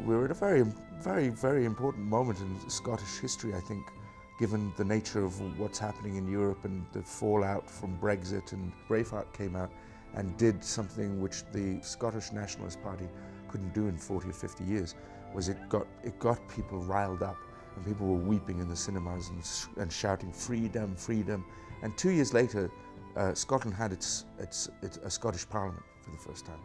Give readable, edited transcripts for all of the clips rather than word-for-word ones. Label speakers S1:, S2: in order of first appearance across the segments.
S1: We're at a very important moment in Scottish history, I think, given the nature of what's happening in Europe and the fallout from Brexit. And Braveheart came out and did something which the Scottish Nationalist Party couldn't do in 40 or 50 years, was it got people riled up, and people were weeping in the cinemas and shouting freedom, freedom. And 2 years later, Scotland had a Scottish Parliament for the first time.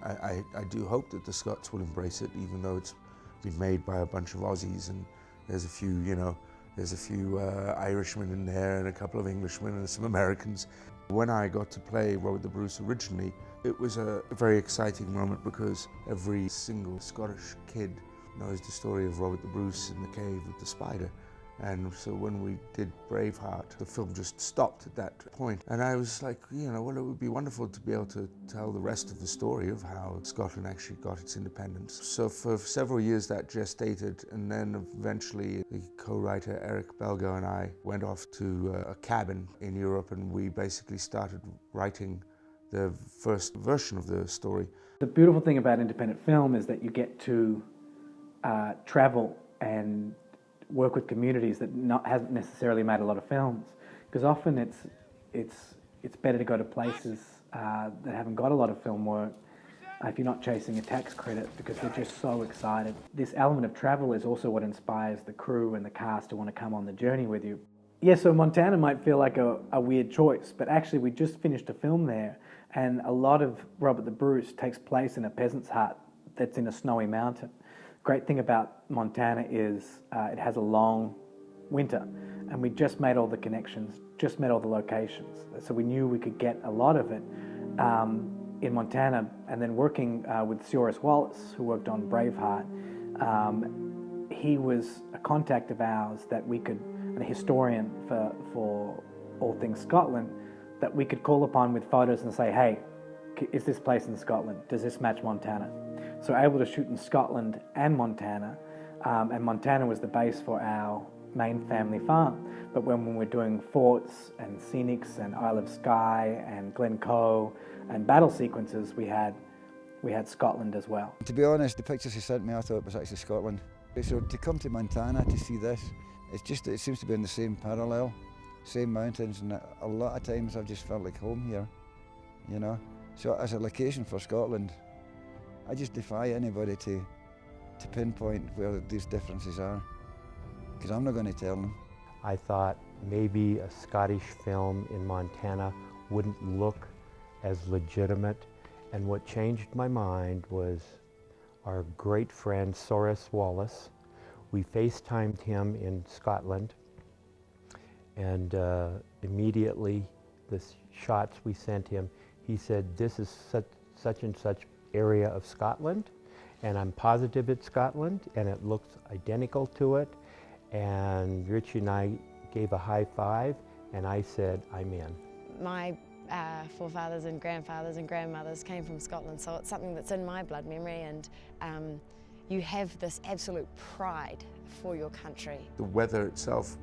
S1: I do hope that the Scots will embrace it, even though it's been made by a bunch of Aussies, and there's a few Irishmen in there and a couple of Englishmen and some Americans. When I got to play Robert the Bruce originally, it was a very exciting moment because every single Scottish kid knows the story of Robert the Bruce in the cave with the spider. And so when we did Braveheart, the film just stopped at that point. And I was like, well, it would be wonderful to be able to tell the rest of the story of how Scotland actually got its independence. So for several years that gestated, and then eventually the co-writer Eric Belgo and I went off to a cabin in Europe, and we basically started writing the first version of the story.
S2: The beautiful thing about independent film is that you get to travel and work with communities that hasn't necessarily made a lot of films, because often it's better to go to places that haven't got a lot of film work if you're not chasing a tax credit, because they're just so excited. This element of travel is also what inspires the crew and the cast to want to come on the journey with you. Yeah, so Montana might feel like a weird choice, but actually we just finished a film there, and a lot of Robert the Bruce takes place in a peasant's hut that's in a snowy mountain. Great thing about Montana is it has a long winter, and we just made all the connections, just met all the locations. So we knew we could get a lot of it in Montana. And then working with Cyrus Wallace, who worked on Braveheart, he was a contact of ours that we could, and a historian for all things Scotland, that we could call upon with photos and say, hey, is this place in Scotland? Does this match Montana? So we're able to shoot in Scotland and Montana was the base for our main family farm. But when we're doing forts and scenics and Isle of Skye and Glencoe and battle sequences, we had Scotland as well.
S3: To be honest, the pictures he sent me, I thought it was actually Scotland. So to come to Montana to see this, it seems to be in the same parallel, same mountains, and a lot of times I've just felt like home here, So as a location for Scotland, I just defy anybody to pinpoint where these differences are, because I'm not going to tell them.
S4: I thought maybe a Scottish film in Montana wouldn't look as legitimate, and what changed my mind was our great friend Cyrus Wallace. We FaceTimed him in Scotland, and immediately the shots we sent him, he said, this is such and such area of Scotland, and I'm positive it's Scotland, and it looks identical to it. And Richie and I gave a high five, and I said, I'm in.
S5: My forefathers and grandfathers and grandmothers came from Scotland, so it's something that's in my blood memory, and you have this absolute pride for your country.
S1: The weather itself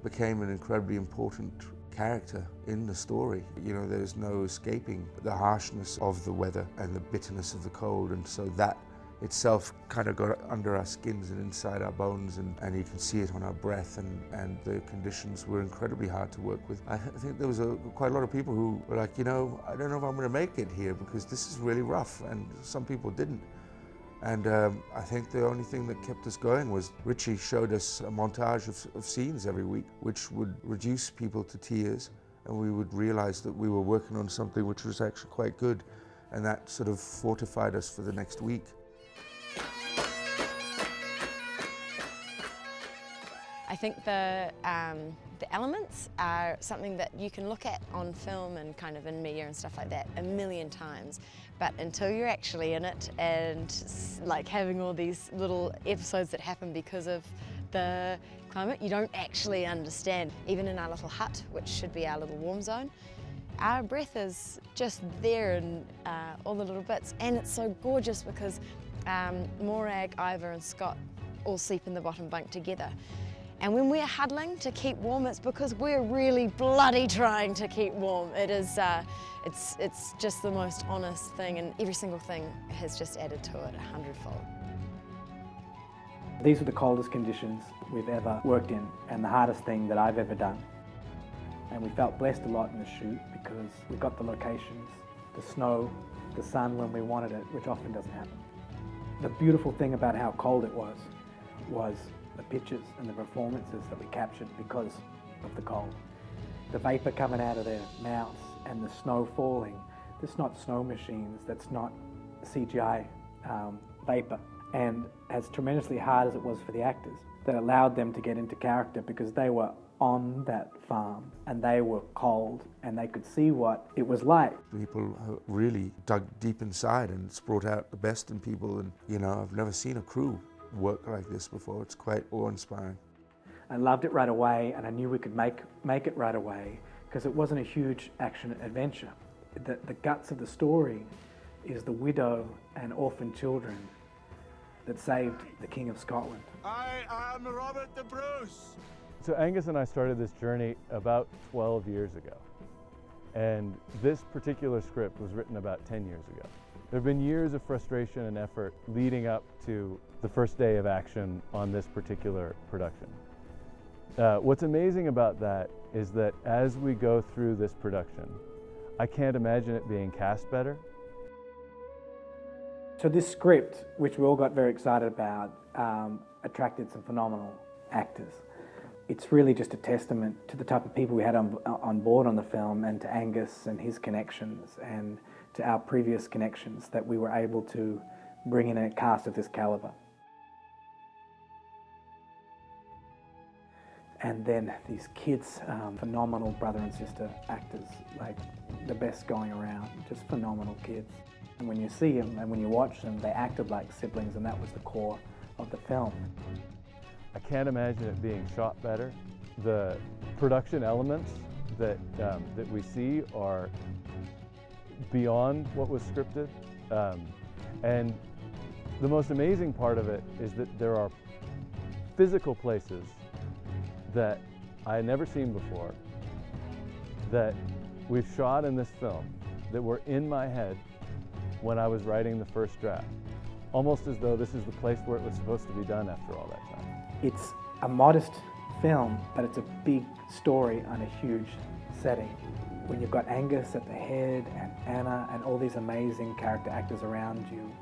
S1: became an incredibly important character in the story. There's no escaping the harshness of the weather and the bitterness of the cold, and so that itself kind of got under our skins and inside our bones, and you can see it on our breath, and the conditions were incredibly hard to work with. I think there was quite a lot of people who were like, I don't know if I'm going to make it here because this is really rough, and some people didn't. And I think the only thing that kept us going was Richie showed us a montage of scenes every week, which would reduce people to tears, and we would realize that we were working on something which was actually quite good, and that sort of fortified us for the next week.
S5: I think the elements are something that you can look at on film and kind of in media and stuff like that a million times, but until you're actually in it and like having all these little episodes that happen because of the climate, you don't actually understand. Even in our little hut, which should be our little warm zone, our breath is just there in all the little bits, and it's so gorgeous because Morag, Ivor and Scott all sleep in the bottom bunk together. And when we're huddling to keep warm, it's because we're really bloody trying to keep warm. It is, it's just the most honest thing, and every single thing has just added to it 100-fold.
S2: These were the coldest conditions we've ever worked in, and the hardest thing that I've ever done. And we felt blessed a lot in the shoot because we got the locations, the snow, the sun when we wanted it, which often doesn't happen. The beautiful thing about how cold it was the pictures and the performances that we captured because of the cold. The vapor coming out of their mouths and the snow falling. That's not snow machines, that's not CGI vapor. And as tremendously hard as it was for the actors, that allowed them to get into character because they were on that farm and they were cold and they could see what it was like.
S1: People really dug deep inside and it's brought out the best in people, and you know, I've never seen a crew work like this before. It's quite awe-inspiring.
S2: I loved it right away, and I knew we could make it right away because it wasn't a huge action adventure. The guts of the story is the widow and orphan children that saved the King of Scotland.
S6: I am Robert the Bruce.
S7: So Angus and I started this journey about 12 years ago. And this particular script was written about 10 years ago. There have been years of frustration and effort leading up to the first day of action on this particular production. What's amazing about that is that as we go through this production, I can't imagine it being cast better.
S2: So this script, which we all got very excited about, attracted some phenomenal actors. It's really just a testament to the type of people we had on board on the film, and to Angus and his connections, and to our previous connections, that we were able to bring in a cast of this caliber. And then these kids, phenomenal brother and sister actors, like the best going around, just phenomenal kids. And when you see them and when you watch them, they acted like siblings, and that was the core of the film.
S7: I can't imagine it being shot better. The production elements that we see are beyond what was scripted. And the most amazing part of it is that there are physical places that I had never seen before that we've shot in this film that were in my head when I was writing the first draft. Almost as though this is the place where it was supposed to be done after all that time.
S2: It's a modest film, but it's a big story on a huge setting. When you've got Angus at the head and Anna and all these amazing character actors around you,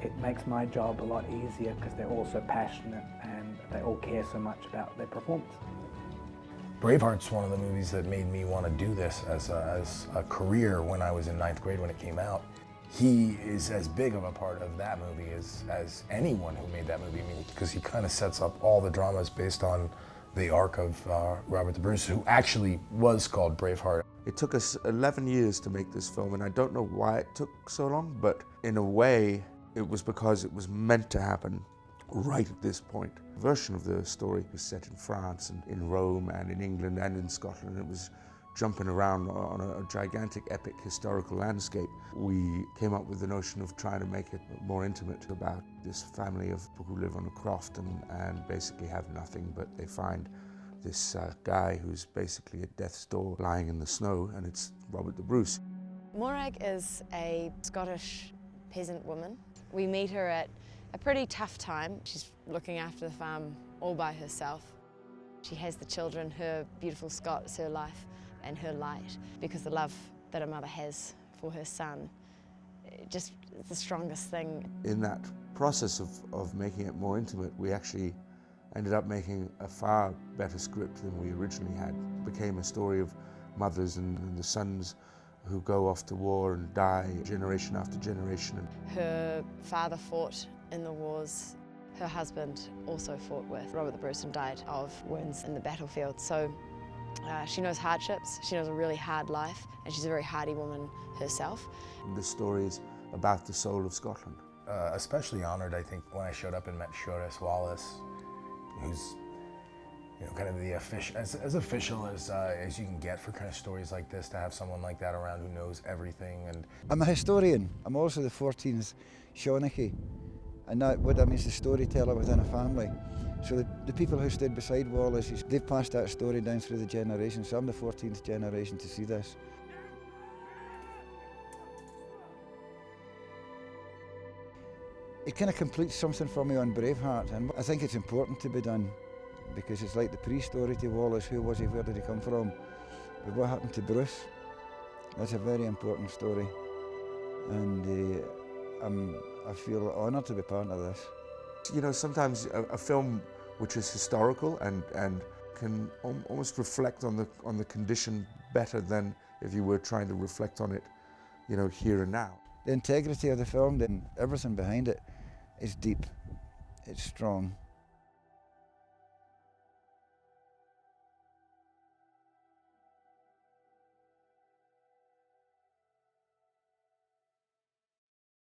S2: it makes my job a lot easier because they're all so passionate and they all care so much about their performance.
S8: Braveheart's one of the movies that made me want to do this as a career when I was in 9th grade when it came out. He is as big of a part of that movie as anyone who made that movie, because he kind of sets up all the dramas based on the arc of Robert the Bruce, who actually was called Braveheart.
S1: It took us 11 years to make this film, and I don't know why it took so long, but in a way, it was because it was meant to happen right at this point. A version of the story was set in France and in Rome and in England and in Scotland. It was jumping around on a gigantic epic historical landscape. We came up with the notion of trying to make it more intimate about this family of people who live on a croft and basically have nothing, but they find this guy who's basically at death's door lying in the snow, and it's Robert the Bruce.
S5: Morag is a Scottish peasant woman. We meet her at a pretty tough time. She's looking after the farm all by herself. She has the children. Her beautiful Scot is her life and her light, because the love that a mother has for her son, just the strongest thing.
S1: In that process of making it more intimate, we actually ended up making a far better script than we originally had. It became a story of mothers and the sons who go off to war and die generation after generation.
S5: Her father fought in the wars. Her husband also fought with Robert the Bruce and died of wounds in the battlefield. So she knows hardships, she knows a really hard life, and she's a very hardy woman herself.
S1: The story is about the soul of Scotland.
S8: Especially honored, I think, when I showed up and met Shores Wallace, who's kind of the as official as you can get for kind of stories like this, to have someone like that around who knows everything. And
S3: I'm a historian. I'm also the 14th Shawnee, and what that means, the storyteller within a family. So the people who stood beside Wallace, they've passed that story down through the generations. So I'm the 14th generation to see this. It kind of completes something for me on Braveheart, and I think it's important to be done because it's like the pre-story to Wallace. Who was he? Where did he come from? But what happened to Bruce? That's a very important story, and I feel honoured to be part of this.
S1: You know, sometimes a film which is historical and can almost reflect on the condition better than if you were trying to reflect on it, you know, here and now.
S3: The integrity of the film and everything behind it is deep, it's strong.